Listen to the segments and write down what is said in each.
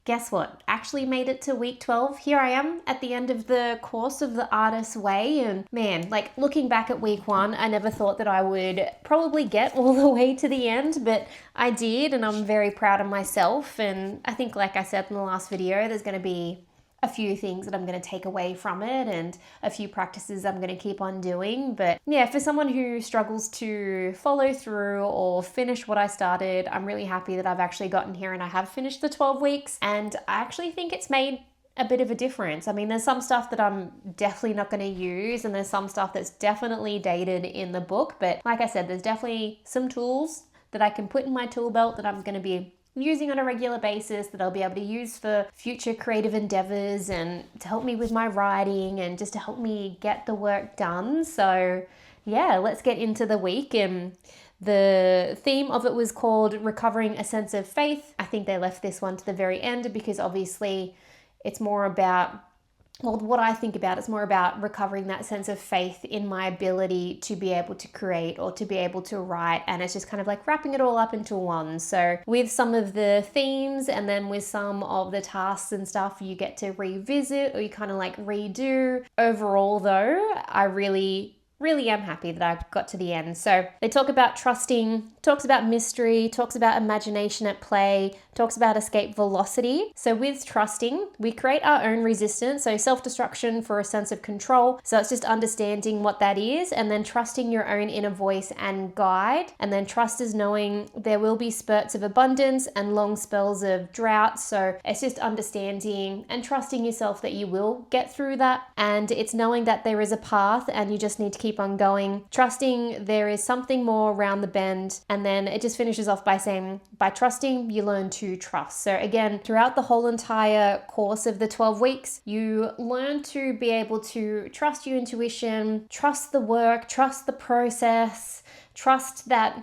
guess what? Actually made it to week 12. Here I am at the end of the course of the Artist's Way. And man, like looking back at week 1, I never thought that I would probably get all the way to the end, but I did, and I'm very proud of myself. And I think, like I said in the last video, there's going to be a few things that I'm going to take away from it and a few practices I'm going to keep on doing. But yeah, for someone who struggles to follow through or finish what I started, I'm really happy that I've actually gotten here and I have finished the 12 weeks. And I actually think it's made a bit of a difference. I mean, there's some stuff that I'm definitely not going to use, and there's some stuff that's definitely dated in the book. But like I said, there's definitely some tools that I can put in my tool belt that I'm going to be using on a regular basis, that I'll be able to use for future creative endeavors and to help me with my writing and just to help me get the work done. So yeah, let's get into the week. And the theme of it was called Recovering a Sense of Faith. I think they left this one to the very end because obviously it's more about, well, what I think about, it's more about recovering that sense of faith in my ability to be able to create or to be able to write. And it's just kind of like wrapping it all up into one. So with some of the themes and then with some of the tasks and stuff you get to revisit or you kind of like redo. Overall though, I really am happy that I got to the end. So they talk about trusting, talks about mystery, talks about imagination at play, talks about escape velocity. So with trusting, we create our own resistance. So self-destruction for a sense of control. So it's just understanding what that is, and then trusting your own inner voice and guide. And then trust is knowing there will be spurts of abundance and long spells of drought. So it's just understanding and trusting yourself that you will get through that. And it's knowing that there is a path and you just need to keep on going, trusting there is something more around the bend. And then it just finishes off by saying, by trusting, you learn to trust. So again, throughout the whole entire course of the 12 weeks, you learn to be able to trust your intuition, trust the work, trust the process, trust that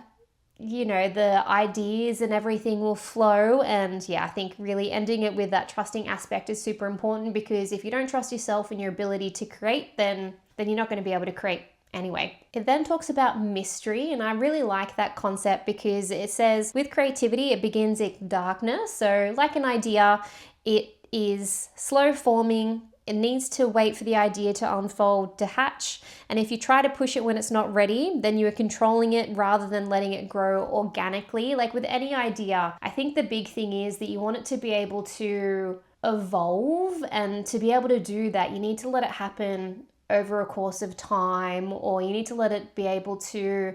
the ideas and everything will flow. And yeah, I think really ending it with that trusting aspect is super important, because if you don't trust yourself and your ability to create, then you're not going to be able to create anyway. It then talks about mystery, and I really like that concept because it says with creativity, it begins in darkness. So like an idea, it is slow forming. It needs to wait for the idea to unfold, to hatch. And if you try to push it when it's not ready, then you are controlling it rather than letting it grow organically. Like with any idea, I think the big thing is that you want it to be able to evolve, and to be able to do that, you need to let it happen over a course of time, or you need to let it be able to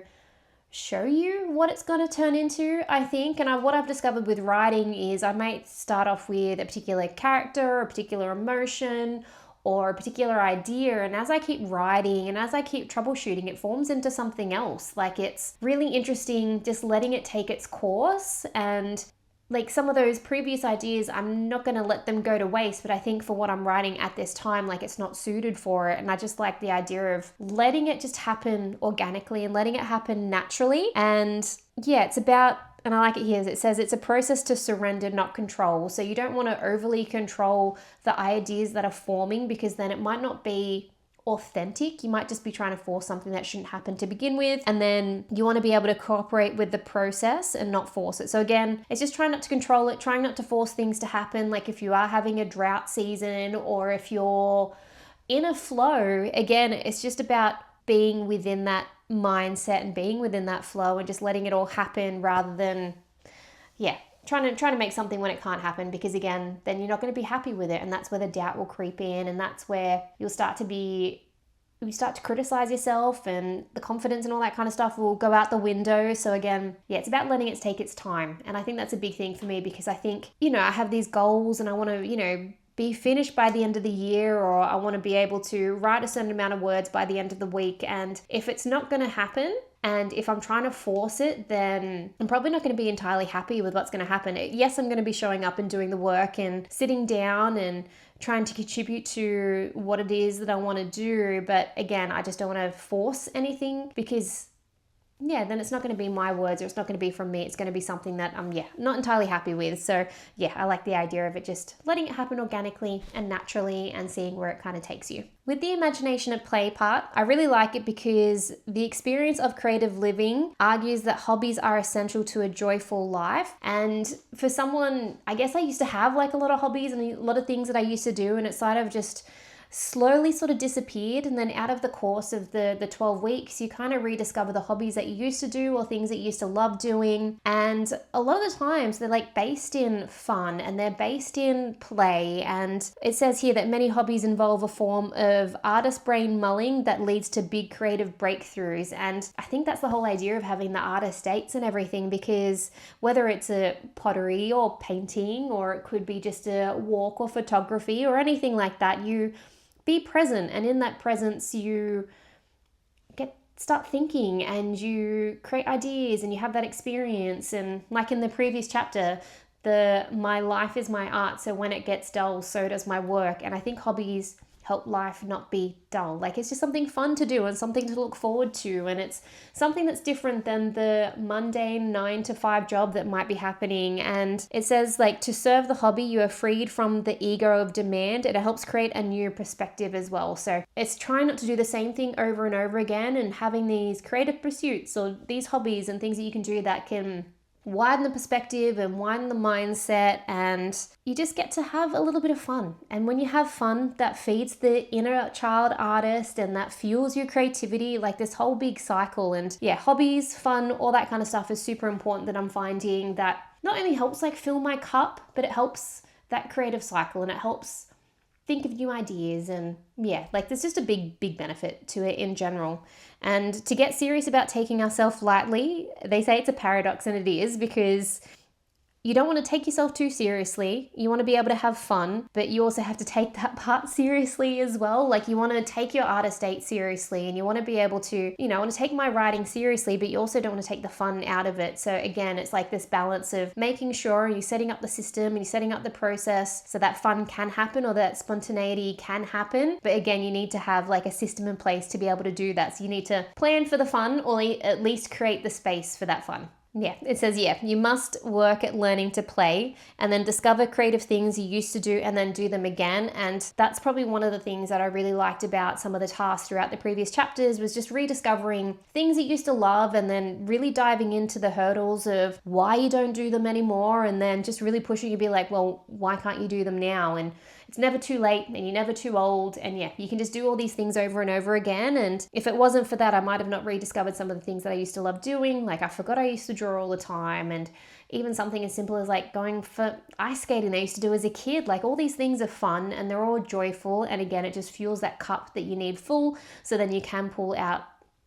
show you what it's going to turn into, I think. And what I've discovered with writing is I might start off with a particular character, a particular emotion, or a particular idea, and as I keep writing and as I keep troubleshooting, it forms into something else. Like, it's really interesting just letting it take its course. And like some of those previous ideas, I'm not going to let them go to waste, but I think for what I'm writing at this time, like, it's not suited for it. And I just like the idea of letting it just happen organically and letting it happen naturally. And yeah, it's about, and I like it here, it says it's a process to surrender, not control. So you don't want to overly control the ideas that are forming, because then it might not be authentic. You might just be trying to force something that shouldn't happen to begin with. And then you want to be able to cooperate with the process and not force it. So again, it's just trying not to control it, trying not to force things to happen. Like if you are having a drought season, or if you're in a flow, again, it's just about being within that mindset and being within that flow and just letting it all happen, rather than, trying to make something when it can't happen, because again, then you're not going to be happy with it. And that's where the doubt will creep in, and that's where you start to criticize yourself, and the confidence and all that kind of stuff will go out the window. So again, it's about letting it take its time. And I think that's a big thing for me, because I think, I have these goals and I want to, be finished by the end of the year, or I want to be able to write a certain amount of words by the end of the week. And if it's not going to happen, and if I'm trying to force it, then I'm probably not going to be entirely happy with what's going to happen. Yes, I'm going to be showing up and doing the work and sitting down and trying to contribute to what it is that I want to do. But again, I just don't want to force anything, because yeah, then it's not going to be my words, or it's not going to be from me. It's going to be something that I'm, not entirely happy with. So yeah, I like the idea of it just letting it happen organically and naturally and seeing where it kind of takes you. With the imagination at play part, I really like it because the experience of creative living argues that hobbies are essential to a joyful life. And for someone, I guess I used to have like a lot of hobbies and a lot of things that I used to do, and it's sort of just slowly sort of disappeared. And then out of the course of the 12 weeks, you kind of rediscover the hobbies that you used to do or things that you used to love doing. And a lot of the times they're like based in fun and they're based in play. And it says here that many hobbies involve a form of artist brain mulling that leads to big creative breakthroughs. And I think that's the whole idea of having the artist dates and everything, because whether it's a pottery or painting, or it could be just a walk or photography or anything like that, you be present, and in that presence you start thinking and you create ideas and you have that experience. And like in the previous chapter, my life is my art, so when it gets dull, so does my work. And I think hobbies help life not be dull. Like, it's just something fun to do and something to look forward to, and it's something that's different than the mundane 9 to 5 job that might be happening. And it says, like, to serve the hobby, you are freed from the ego of demand, and it helps create a new perspective as well. So it's trying not to do the same thing over and over again, and having these creative pursuits or these hobbies and things that you can do that can widen the perspective and widen the mindset, and you just get to have a little bit of fun. And when you have fun, that feeds the inner child artist and that fuels your creativity, like this whole big cycle. And yeah, hobbies, fun, all that kind of stuff is super important, that I'm finding that not only helps like fill my cup, but it helps that creative cycle, and it helps think of new ideas. And yeah, like there's just a big benefit to it in general. And to get serious about taking ourselves lightly, they say it's a paradox, and it is, because you don't want to take yourself too seriously. You want to be able to have fun, but you also have to take that part seriously as well. Like, you want to take your artist date seriously, and you want to be able to, I want to take my writing seriously, but you also don't want to take the fun out of it. So again, it's like this balance of making sure you're setting up the system and you're setting up the process so that fun can happen or that spontaneity can happen. But again, you need to have like a system in place to be able to do that. So you need to plan for the fun, or at least create the space for that fun. Yeah, it says, you must work at learning to play and then discover creative things you used to do and then do them again. And that's probably one of the things that I really liked about some of the tasks throughout the previous chapters, was just rediscovering things that you used to love and then really diving into the hurdles of why you don't do them anymore, and then just really pushing you to be like, well, why can't you do them now? And it's never too late, and you're never too old. And yeah, you can just do all these things over and over again. And if it wasn't for that, I might have not rediscovered some of the things that I used to love doing. Like, I forgot I used to draw all the time, and even something as simple as like going for ice skating that I used to do as a kid. Like, all these things are fun and they're all joyful. And again, it just fuels that cup that you need full, so then you can pull out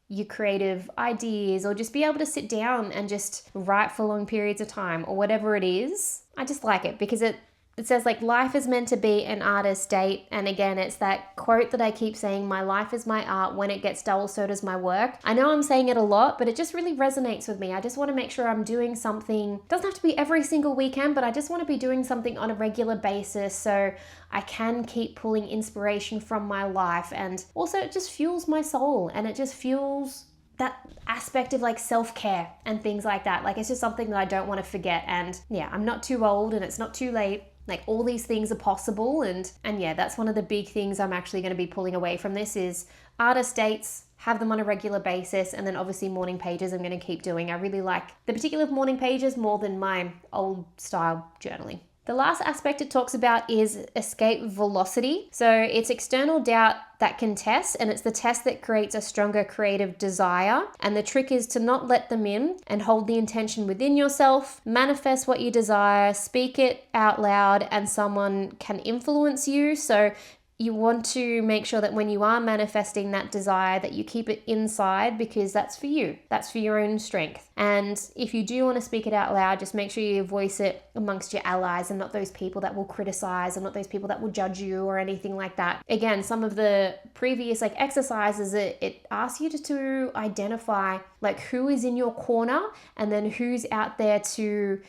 your creative ideas, or just be able to sit down and just write for long periods of time, or whatever it is. I just like it because it says, like, life is meant to be an artist date. And again, it's that quote that I keep saying, my life is my art. When it gets dull, so does my work. I know I'm saying it a lot, but it just really resonates with me. I just want to make sure I'm doing something. It doesn't have to be every single weekend, but I just want to be doing something on a regular basis so I can keep pulling inspiration from my life. And also, it just fuels my soul, and it just fuels that aspect of like self-care and things like that. Like, it's just something that I don't want to forget. And yeah, I'm not too old and it's not too late. Like, all these things are possible. And yeah, that's one of the big things I'm actually going to be pulling away from this is artist dates, have them on a regular basis. And then obviously morning pages I'm going to keep doing. I really like the particular morning pages more than my old style journaling. The last aspect it talks about is escape velocity. So it's external doubt that can test, and it's the test that creates a stronger creative desire. And the trick is to not let them in and hold the intention within yourself, manifest what you desire, speak it out loud, and someone can influence you. So you want to make sure that when you are manifesting that desire, that you keep it inside, because that's for you. That's for your own strength. And if you do want to speak it out loud, just make sure you voice it amongst your allies and not those people that will criticize and not those people that will judge you or anything like that. Again, some of the previous like exercises, it asks you to identify like who is in your corner and then who's out there to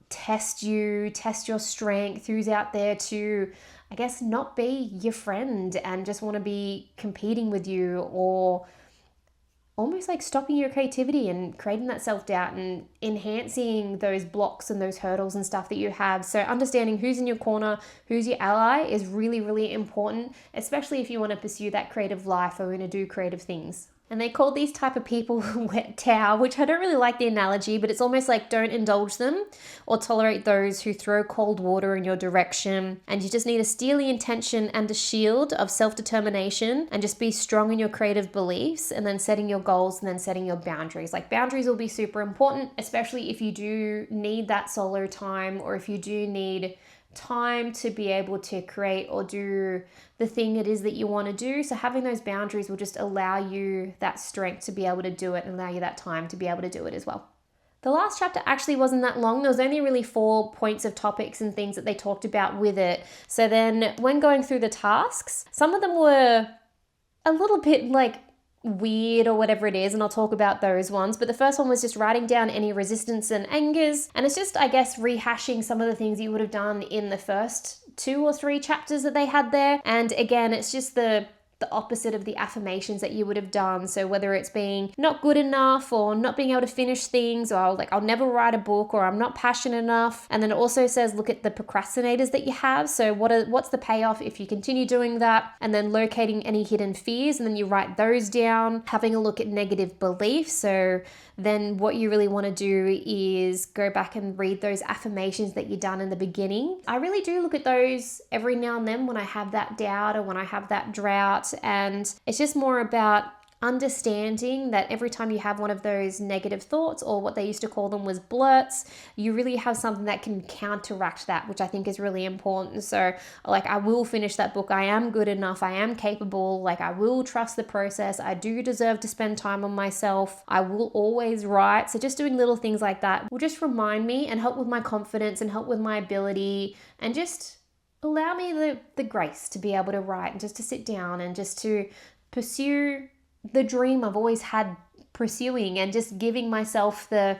test you, test your strength, who's out there to, I guess, not be your friend and just want to be competing with you, or almost like stopping your creativity and creating that self-doubt and enhancing those blocks and those hurdles and stuff that you have. So understanding who's in your corner, who's your ally is really, really important, especially if you want to pursue that creative life or want to do creative things. And they call these type of people wet towel, which I don't really like the analogy, but it's almost like don't indulge them or tolerate those who throw cold water in your direction. And you just need a steely intention and a shield of self-determination and just be strong in your creative beliefs and then setting your goals and then setting your boundaries. Like boundaries will be super important, especially if you do need that solo time or if you do need time to be able to create or do the thing it is that you want to do. So having those boundaries will just allow you that strength to be able to do it and allow you that time to be able to do it as well. The last chapter actually wasn't that long. There was only really 4 points of topics and things that they talked about with it. So then when going through the tasks, some of them were a little bit like weird or whatever it is, and I'll talk about those ones. But the first one was just writing down any resistance and angers, and it's just, I guess, rehashing some of the things you would have done in the first 2 or 3 chapters that they had there. And again, it's just the opposite of the affirmations that you would have done. So whether it's being not good enough or not being able to finish things, or like I'll never write a book, or I'm not passionate enough. And then it also says look at the procrastinators that you have. So what's the payoff if you continue doing that? And then locating any hidden fears, and then you write those down. Having a look at negative beliefs. So then what you really want to do is go back and read those affirmations that you've done in the beginning. I really do look at those every now and then when I have that doubt or when I have that drought. And it's just more about understanding that every time you have one of those negative thoughts, or what they used to call them was blurts, you really have something that can counteract that, which I think is really important. So like, I will finish that book. I am good enough. I am capable. Like, I will trust the process. I do deserve to spend time on myself. I will always write. So just doing little things like that will just remind me and help with my confidence and help with my ability, and just allow me the grace to be able to write and just to sit down and just to pursue the dream I've always had pursuing, and just giving myself the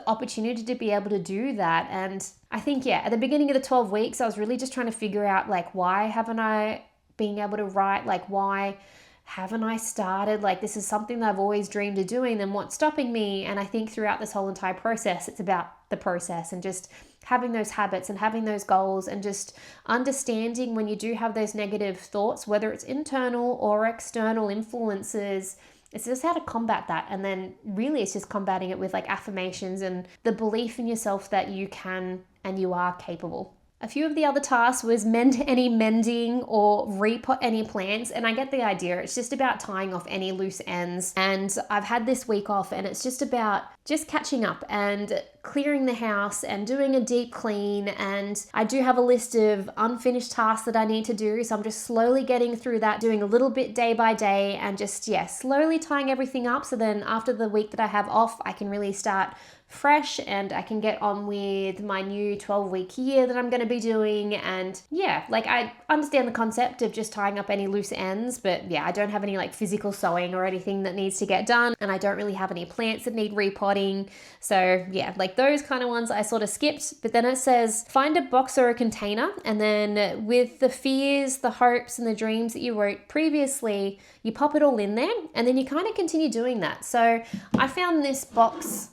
opportunity to be able to do that. And I think, at the beginning of the 12 weeks, I was really just trying to figure out, like, why haven't I been able to write? Like, why haven't I started? Like, this is something that I've always dreamed of doing, then what's stopping me? And I think throughout this whole entire process, it's about the process and just having those habits and having those goals, and just understanding when you do have those negative thoughts, whether it's internal or external influences, it's just how to combat that. And then really it's just combating it with like affirmations and the belief in yourself that you can and you are capable. A few of the other tasks was mend any mending or repot any plants, and I get the idea. It's just about tying off any loose ends. And I've had this week off, and it's just about just catching up and clearing the house and doing a deep clean. And I do have a list of unfinished tasks that I need to do, so I'm just slowly getting through that, doing a little bit day by day, and just slowly tying everything up. So then after the week that I have off, I can really start fresh and I can get on with my new 12-week year that I'm going to be doing. And I understand the concept of just tying up any loose ends, but I don't have any like physical sewing or anything that needs to get done, and I don't really have any plants that need repotting. So like those kind of ones I sort of skipped. But then it says find a box or a container, and then with the fears, the hopes and the dreams that you wrote previously, you pop it all in there, and then you kind of continue doing that. So I found this box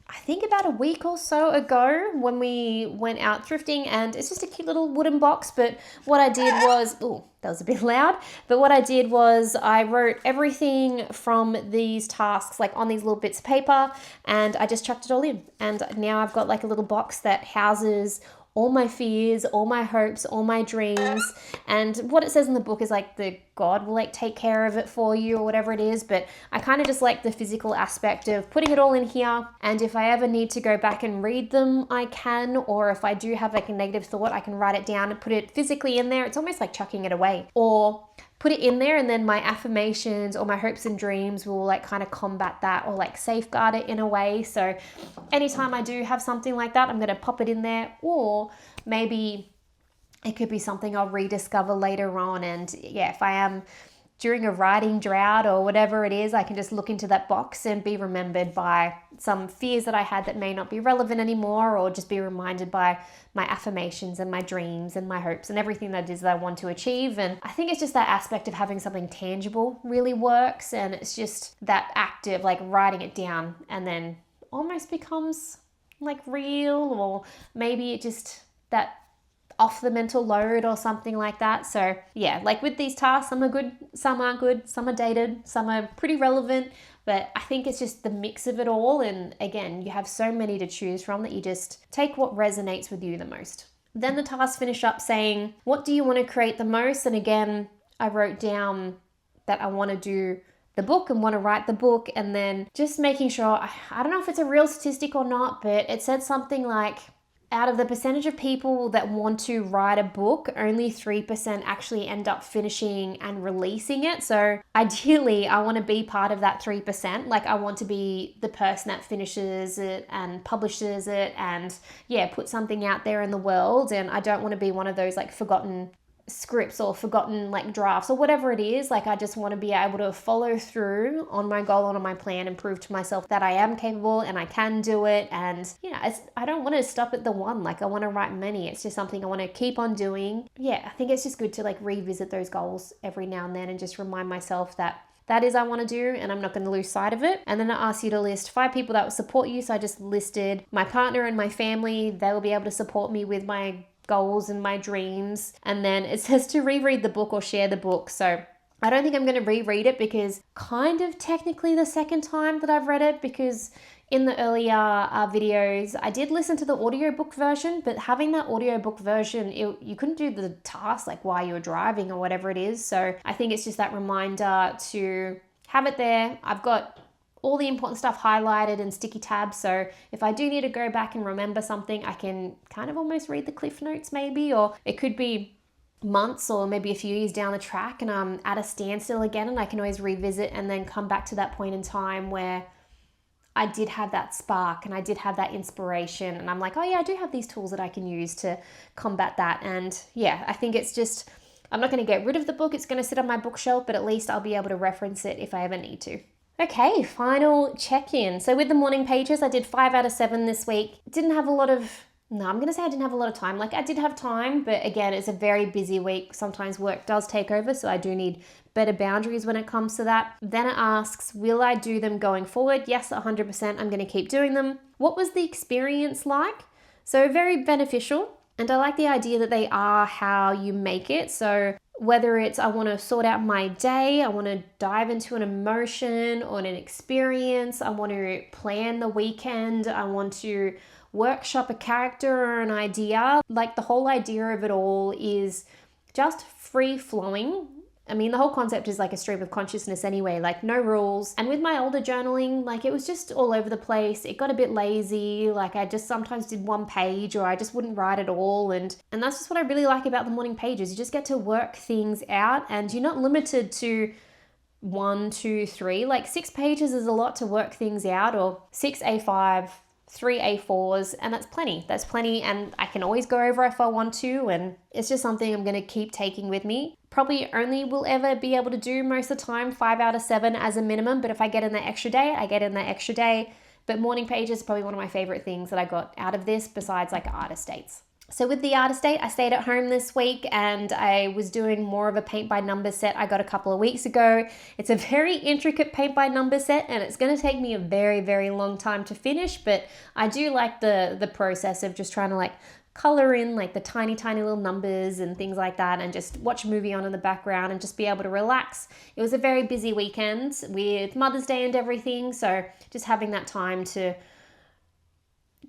I think about a week or so ago when we went out thrifting, and it's just a cute little wooden box. But what I did was, that was a bit loud, but what I did was I wrote everything from these tasks like on these little bits of paper, and I just chucked it all in. And now I've got like a little box that houses all my fears, all my hopes, all my dreams. And what it says in the book is like the God will like take care of it for you or whatever it is. But I kind of just like the physical aspect of putting it all in here. And if I ever need to go back and read them, I can. Or if I do have like a negative thought, I can write it down and put it physically in there. It's almost like chucking it away. Or put it in there, and then my affirmations or my hopes and dreams will like kind of combat that or like safeguard it in a way. So anytime I do have something like that, I'm going to pop it in there. Or maybe it could be something I'll rediscover later on. And if I am during a writing drought or whatever it is, I can just look into that box and be remembered by some fears that I had that may not be relevant anymore, or just be reminded by my affirmations and my dreams and my hopes and everything that it is that I want to achieve. And I think it's just that aspect of having something tangible really works, and it's just that active, like writing it down and then almost becomes like real, or maybe it just that off the mental load or something like that. So yeah, like with these tasks, some are good, some aren't good, some are dated, some are pretty relevant, but I think it's just the mix of it all. And again, you have so many to choose from that you just take what resonates with you the most. Then the tasks finish up saying, what do you want to create the most? And again, I wrote down that I want to do the book and want to write the book, and then just making sure, I don't know if it's a real statistic or not, but it said something like, out of the percentage of people that want to write a book, only 3% actually end up finishing and releasing it. So ideally, I want to be part of that 3%. Like, I want to be the person that finishes it and publishes it and put something out there in the world. And I don't want to be one of those like forgotten scripts or forgotten like drafts or whatever it is. Like, I just want to be able to follow through on my goal and on my plan and prove to myself that I am capable and I can do it. And I don't want to stop at the one. Like, I want to write many. It's just something I want to keep on doing. I think it's just good to like revisit those goals every now and then and just remind myself that is I want to do, and I'm not going to lose sight of it. And then I asked you to list 5 people that will support you. So I just listed my partner and my family. They will be able to support me with my goals and my dreams. And then it says to reread the book or share the book. So I don't think I'm going to reread it, because kind of technically the second time that I've read it, because in the earlier videos, I did listen to the audiobook version, but having that audiobook version, you couldn't do the task like while you were driving or whatever it is. So I think it's just that reminder to have it there. I've got all the important stuff highlighted and sticky tabs. So if I do need to go back and remember something, I can kind of almost read the cliff notes maybe, or it could be months or maybe a few years down the track and I'm at a standstill again, and I can always revisit and then come back to that point in time where I did have that spark and I did have that inspiration, and I'm like, oh yeah, I do have these tools that I can use to combat that. And I think it's just, I'm not going to get rid of the book. It's going to sit on my bookshelf, but at least I'll be able to reference it if I ever need to. Okay, final check-in. So with the morning pages, I did 5 out of 7 this week. I'm going to say I didn't have a lot of time. Like, I did have time, but again, it's a very busy week. Sometimes work does take over, so I do need better boundaries when it comes to that. Then it asks, will I do them going forward? Yes, 100%. I'm going to keep doing them. What was the experience like? So very beneficial. And I like the idea that they are how you make it. So whether it's I want to sort out my day, I want to dive into an emotion or an experience, I want to plan the weekend, I want to workshop a character or an idea. Like, the whole idea of it all is just free flowing. I mean, the whole concept is like a stream of consciousness anyway, like no rules. And with my older journaling, like it was just all over the place. It got a bit lazy. Like, I just sometimes did 1 page, or I just wouldn't write at all. And that's just what I really like about the morning pages. You just get to work things out, and you're not limited to 1, 2, 3. Like 6 pages is a lot to work things out, or 6 A5, 3 A4s, and that's plenty. And I can always go over if I want to, and it's just something I'm going to keep taking with me. Probably only will ever be able to do most of the time 5 out of 7 as a minimum, but if I get in that extra day, I get in that extra day. But morning pages is probably one of my favorite things that I got out of this, besides like artist dates. So with the artist date, I stayed at home this week and I was doing more of a paint by number set I got a couple of weeks ago. It's a very intricate paint by number set, and it's going to take me a very, very long time to finish, but I do like the process of just trying to like color in like the tiny little numbers and things like that, and just watch a movie on in the background and just be able to relax. It was a very busy weekend with Mother's Day and everything, so just having that time to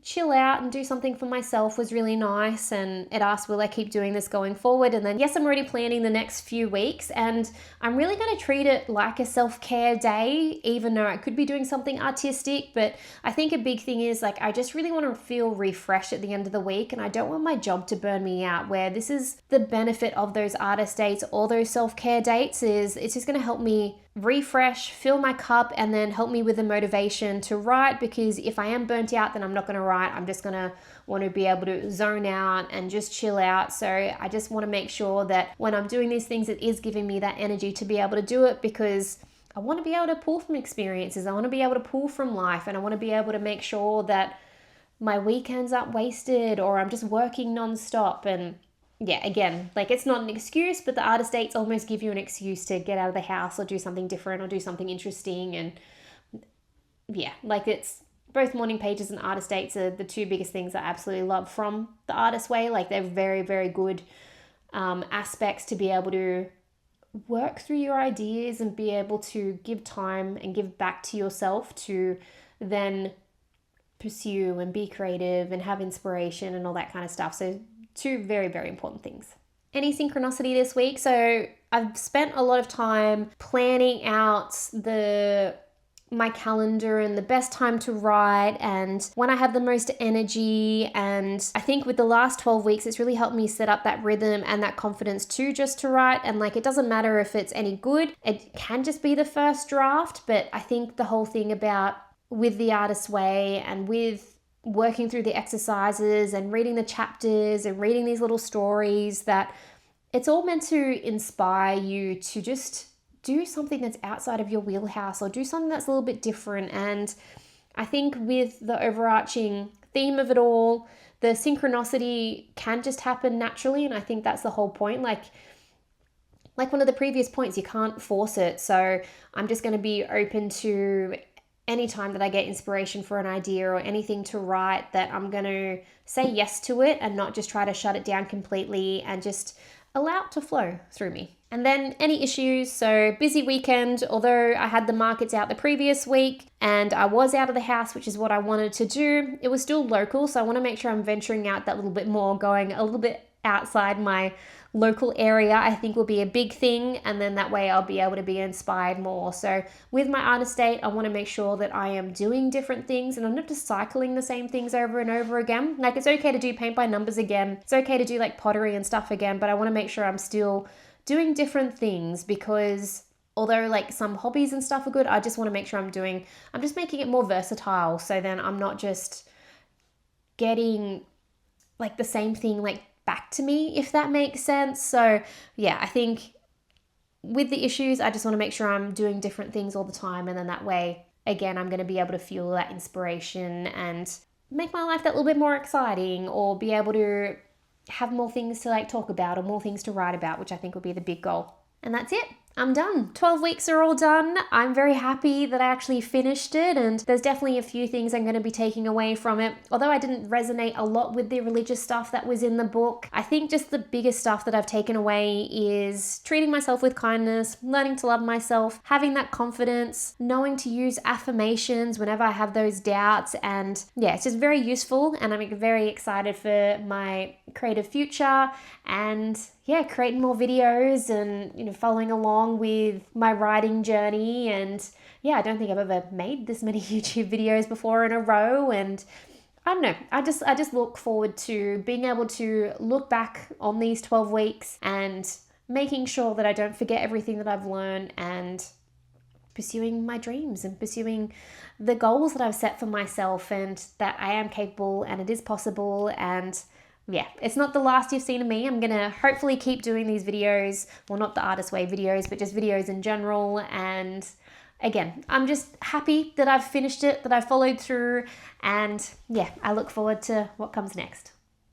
chill out and do something for myself was really nice. And it asked, will I keep doing this going forward? And then yes, I'm already planning the next few weeks, and I'm really going to treat it like a self-care day, even though I could be doing something artistic. But I think a big thing is like, I just really want to feel refreshed at the end of the week, and I don't want my job to burn me out, where this is the benefit of those artist dates or those self-care dates, is it's just going to help me refresh, fill my cup, and then help me with the motivation to write, because if I am burnt out, then I'm not going to write. I'm just going to want to be able to zone out and just chill out. So I just want to make sure that when I'm doing these things, it is giving me that energy to be able to do it, because I want to be able to pull from experiences. I want to be able to pull from life, and I want to be able to make sure that my weekends aren't wasted or I'm just working nonstop. And yeah, again, like, it's not an excuse, but the artist dates almost give you an excuse to get out of the house or do something different or do something interesting. And yeah, like, it's both morning pages and artist dates are the two biggest things I absolutely love from the Artist Way. Like, they're very, very good aspects to be able to work through your ideas and be able to give time and give back to yourself to then pursue and be creative and have inspiration and all that kind of stuff. So two very, very important things. Any synchronicity this week? So I've spent a lot of time planning out my calendar and the best time to write and when I have the most energy. And I think with the last 12 weeks, it's really helped me set up that rhythm and that confidence to write. And like, it doesn't matter if it's any good. It can just be the first draft. But I think the whole thing about with the Artist Way and with working through the exercises and reading the chapters and reading these little stories, that it's all meant to inspire you to just do something that's outside of your wheelhouse or do something that's a little bit different. And I think with the overarching theme of it all, the synchronicity can just happen naturally. And I think that's the whole point. Like one of the previous points, you can't force it. So I'm just going to be open to anytime that I get inspiration for an idea or anything to write, that I'm going to say yes to it and not just try to shut it down completely and just allow it to flow through me. And then any issues, so busy weekend, although I had the markets out the previous week and I was out of the house, which is what I wanted to do, it was still local. So I want to make sure I'm venturing out that little bit more, going a little bit outside my local area, I think will be a big thing. And then that way I'll be able to be inspired more. So with my artist date, I want to make sure that I am doing different things and I'm not just cycling the same things over and over again. Like, it's okay to do paint by numbers again. It's okay to do like pottery and stuff again, but I want to make sure I'm still doing different things, because although like some hobbies and stuff are good, I just want to make sure I'm just making it more versatile. So then I'm not just getting like the same thing like back to me, if that makes sense. So yeah, I think with the issues, I just want to make sure I'm doing different things all the time. And then that way, again, I'm going to be able to fuel that inspiration and make my life that little bit more exciting, or be able to have more things to like talk about or more things to write about, which I think will be the big goal. And that's it. I'm done. 12 weeks are all done. I'm very happy that I actually finished it, and there's definitely a few things I'm going to be taking away from it. Although I didn't resonate a lot with the religious stuff that was in the book, I think just the biggest stuff that I've taken away is treating myself with kindness, learning to love myself, having that confidence, knowing to use affirmations whenever I have those doubts. And yeah, it's just very useful, and I'm very excited for my creative future and yeah, creating more videos and, following along with my writing journey. And yeah, I don't think I've ever made this many YouTube videos before in a row. And I don't know, I just look forward to being able to look back on these 12 weeks and making sure that I don't forget everything that I've learned, and pursuing my dreams and pursuing the goals that I've set for myself, and that I am capable and it is possible. And yeah, it's not the last you've seen of me. I'm going to hopefully keep doing these videos. Well, not the Artist Way videos, but just videos in general. And again, I'm just happy that I've finished it, that I followed through. And yeah, I look forward to what comes next.